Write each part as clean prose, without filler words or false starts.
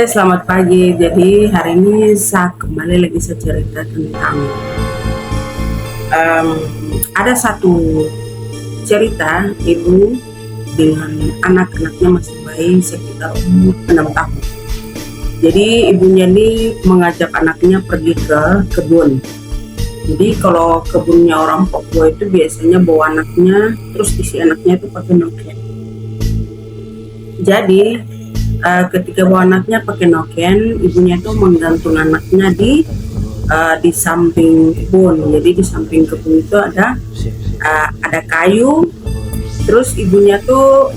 Selamat pagi. Jadi hari ini saya kembali lagi cerita tentang em, ada satu cerita ibu dengan anak-anaknya masih bayi sekitar umur 6 tahun. Jadi ibunya ini mengajak anaknya pergi ke kebun. Jadi kalau kebunnya orang Papua itu biasanya bawa anaknya, terus isi anaknya itu pakai noken. Jadi ketika bawa anaknya pakai noken, ibunya itu menggantung anaknya di samping kebun. Jadi di samping kebun itu ada kayu, terus ibunya tuh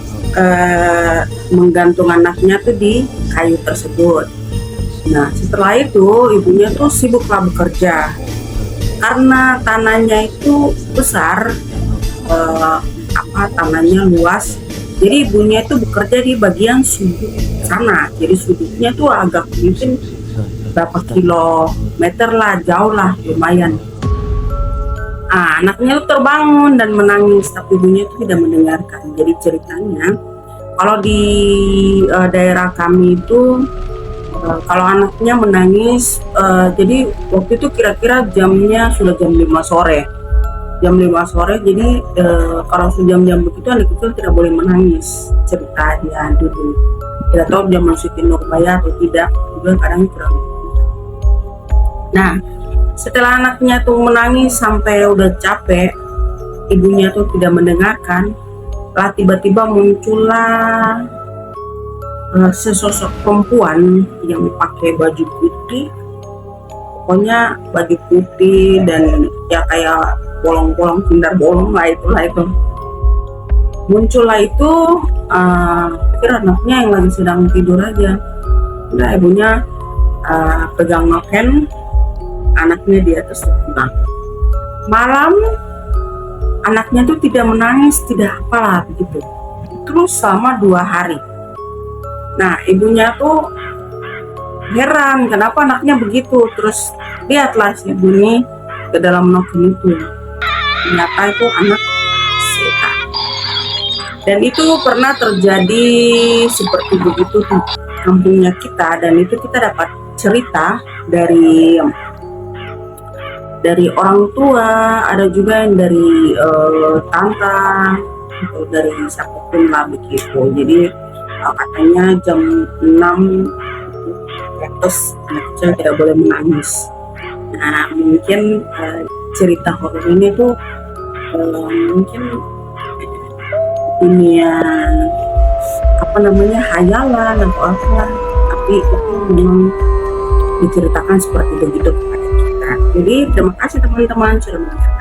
menggantung anaknya tuh di kayu tersebut. Nah setelah itu ibunya tuh sibuklah bekerja karena tanahnya itu besar, tanahnya luas. Jadi ibunya itu bekerja di bagian sudut sana. Jadi sudutnya tuh agak mungkin berapa kilometer lah, jauh lah, lumayan. Anaknya tuh terbangun dan menangis, tapi ibunya itu tidak mendengarkan. Jadi ceritanya, kalau di daerah kami itu, kalau anaknya menangis, jadi waktu itu kira-kira jamnya sudah jam 5 sore. Jam 5 sore, jadi kalau sudah jam begitu anak kecil tidak boleh menangis. Cerita dia dulu, tidak tahu dia masukin nurbaya atau tidak, juga kadang kurang. Nah setelah anaknya tuh menangis sampai udah capek, ibunya tuh tidak mendengarkan, lah tiba-tiba muncullah sesosok perempuan yang pakai baju putih, pokoknya baju putih dan ya kayak bolong-bolong, pindar bolong lah, itulah itu. Muncullah itu, kira anaknya yang lagi sedang tidur aja. Udah ibunya pegang noken, anaknya di atas tenang. Malam anaknya tuh tidak menangis, tidak apalah begitu. Terus selama 2 hari. Nah ibunya tuh heran kenapa anaknya begitu. Terus lihatlah si ibu ini ke dalam noken itu, ternyata itu anak setan. Dan itu pernah terjadi seperti begitu di kampungnya kita, dan itu kita dapat cerita dari orang tua, ada juga yang dari tante atau dari siapapun lah begitu. Jadi katanya jam 6 terus anak kecil tidak boleh menangis. Nah mungkin cerita horor ini tuh mungkin dunia hayalan atau apa, tapi itu memang diceritakan seperti begitu kepada kita. Jadi terima kasih teman-teman sudah mendengarkan.